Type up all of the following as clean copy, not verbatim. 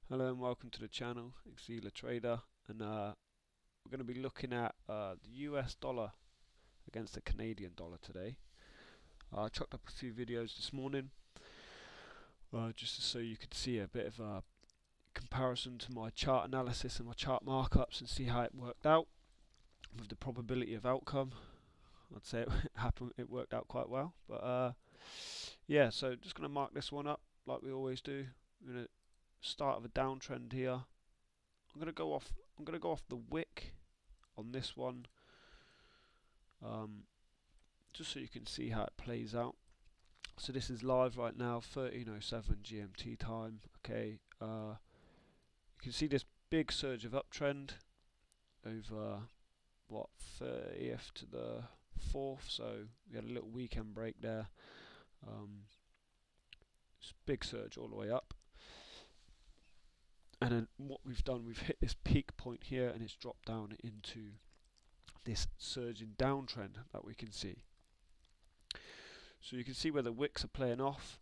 Hello and welcome to the channel, Exila Trader, and we're going to be looking at the US dollar against the Canadian dollar today. I chucked up a few videos this morning just so you could see a bit of a comparison to my chart analysis and my chart markups and see how it worked out with the probability of outcome. I'd say it worked out quite well, but yeah, so just going to mark this one up like we always do. We're going to start of a downtrend here. I'm going to go off the wick on this one, just so you can see how it plays out. So this is live right now, 13:07 GMT time. Okay, you can see this big surge of uptrend over what 30th to the 4th. So we had a little weekend break there. It's big surge all the way up. And then what we've done, we've hit this peak point here and it's dropped down into this surging downtrend that we can see. So you can see where the wicks are playing off,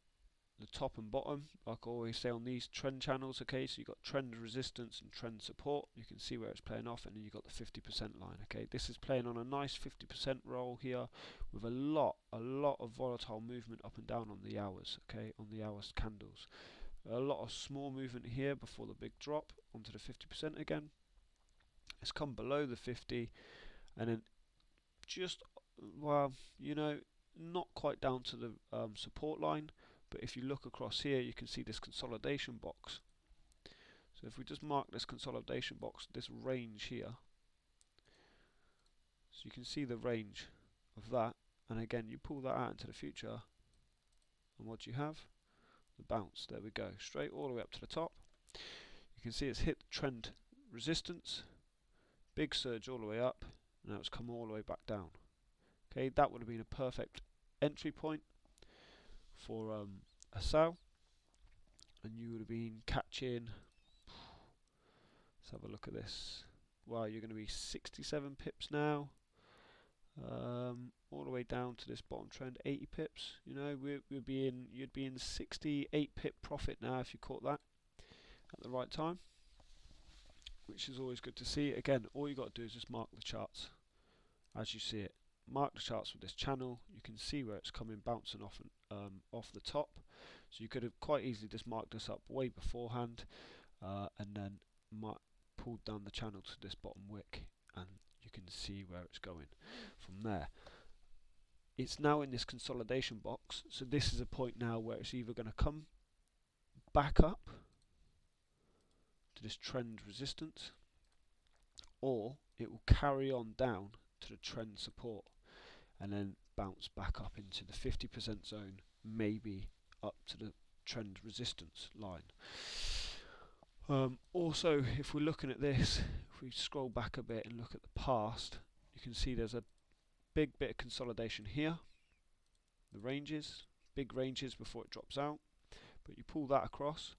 the top and bottom, like I always say on these trend channels. Okay, so you've got trend resistance and trend support. You can see where it's playing off, and then you've got the 50% line. Okay, this is playing on a nice 50% roll here with a lot of volatile movement up and down on the hours. Okay, on the hours candles. A lot of small movement here before the big drop onto the 50% again. It's come below the 50, and then just, well, you know, not quite down to the support line, but if you look across here you can see this consolidation box. So if we just mark this consolidation box, this range here, so you can see the range of that, and again you pull that out into the future, and what do you have? The bounce. There we go, straight all the way up to the top. You can see it's hit trend resistance, big surge all the way up, and now it's come all the way back down. Okay, that would have been a perfect entry point for a sell, and you would have been catching, let's have a look at this. Wow, you're going to be 67 pips now, all the way down to this bottom trend, 80 pips. You know, you'd be in 68 pip profit now if you caught that at the right time, which is always good to see. Again, all you got to do is just mark the charts as you see it. Mark the charts with this channel. You can see where it's coming, bouncing off the top. So you could have quite easily just marked this up way beforehand, and then pulled down the channel to this bottom wick, and you can see where it's going from there. It's now in this consolidation box, so this is a point now where it's either going to come back up to this trend resistance, or it will carry on down to the trend support and then bounce back up into the 50% zone, maybe up to the trend resistance line. Also, if we're looking at this, if we scroll back a bit and look at the past, you can see there's a big bit of consolidation here. The ranges, big ranges before it drops out, but you pull that across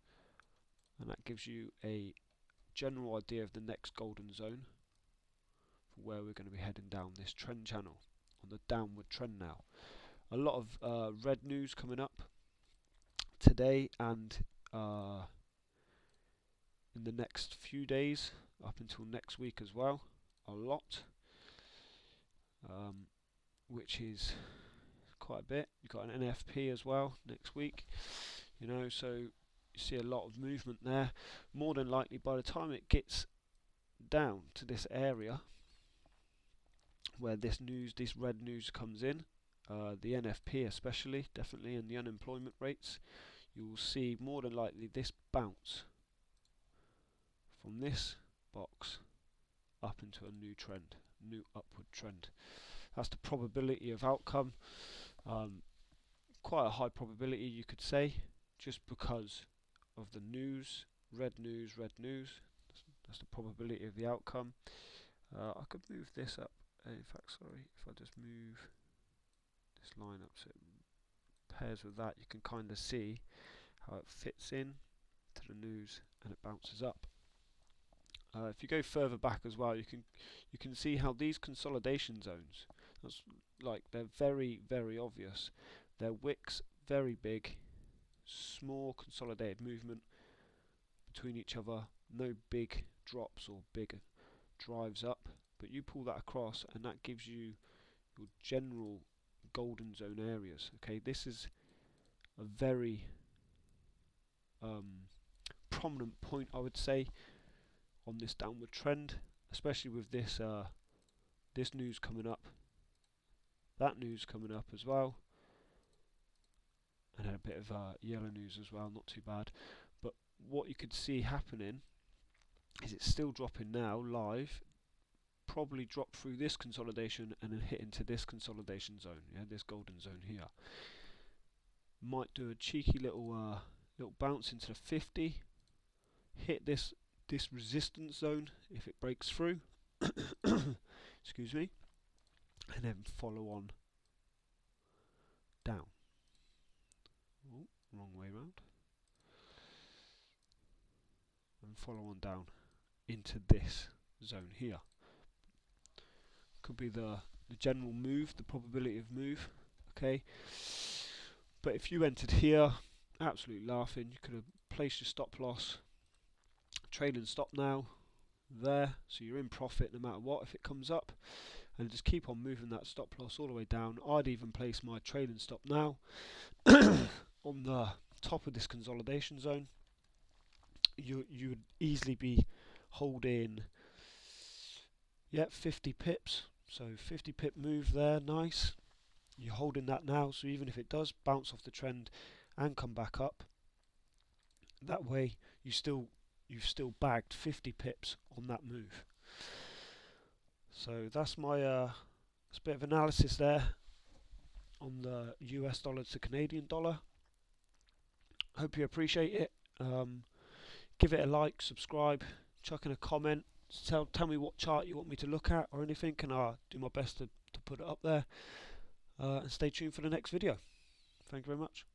and that gives you a general idea of the next golden zone for where we're going to be heading down this trend channel on the downward trend now. A lot of red news coming up today and in the next few days up until next week as well. A lot, which is quite a bit. You've got an NFP as well next week, you know, so you see a lot of movement there. More than likely by the time it gets down to this area where this red news comes in, the NFP especially, definitely, and the unemployment rates, you will see more than likely this bounce from this box up into a new trend, new upward trend. That's the probability of outcome. Quite a high probability, you could say, just because of the news, red news. That's the probability of the outcome. I could move this up. In fact, sorry, if I just move this line up so it pairs with that, you can kind of see how it fits in to the news and it bounces up. If you go further back as well, you can see how these consolidation zones, they're very obvious. They're wicks, very big, small consolidated movement between each other, no big drops or big drives up, but you pull that across and that gives you your general golden zone areas. Okay, this is a very prominent point, I would say, on this downward trend, especially with this this news coming up, that news coming up as well, and then a bit of yellow news as well, not too bad. But what you could see happening is it's still dropping now live, probably drop through this consolidation and then hit into this consolidation zone, yeah, this golden zone here. Might do a cheeky little little bounce into the 50, hit this resistance zone if it breaks through, excuse me, and then follow on down. Oh, wrong way round. And follow on down into this zone here. Could be the general move, the probability of move, okay? But if you entered here, absolutely laughing, you could have placed your stop loss, trailing stop now, there, so you're in profit no matter what if it comes up, and just keep on moving that stop loss all the way down. I'd even place my trailing stop now on the top of this consolidation zone. You would easily be holding 50 pips, so 50 pip move there, nice. You're holding that now, so even if it does bounce off the trend and come back up, that way you've still bagged 50 pips on that move. So that's my that's a bit of analysis there on the US dollar to Canadian dollar. Hope you appreciate it. Give it a like, subscribe, chuck in a comment, tell me what chart you want me to look at or anything, and I'll do my best to put it up there. And stay tuned for the next video. Thank you very much.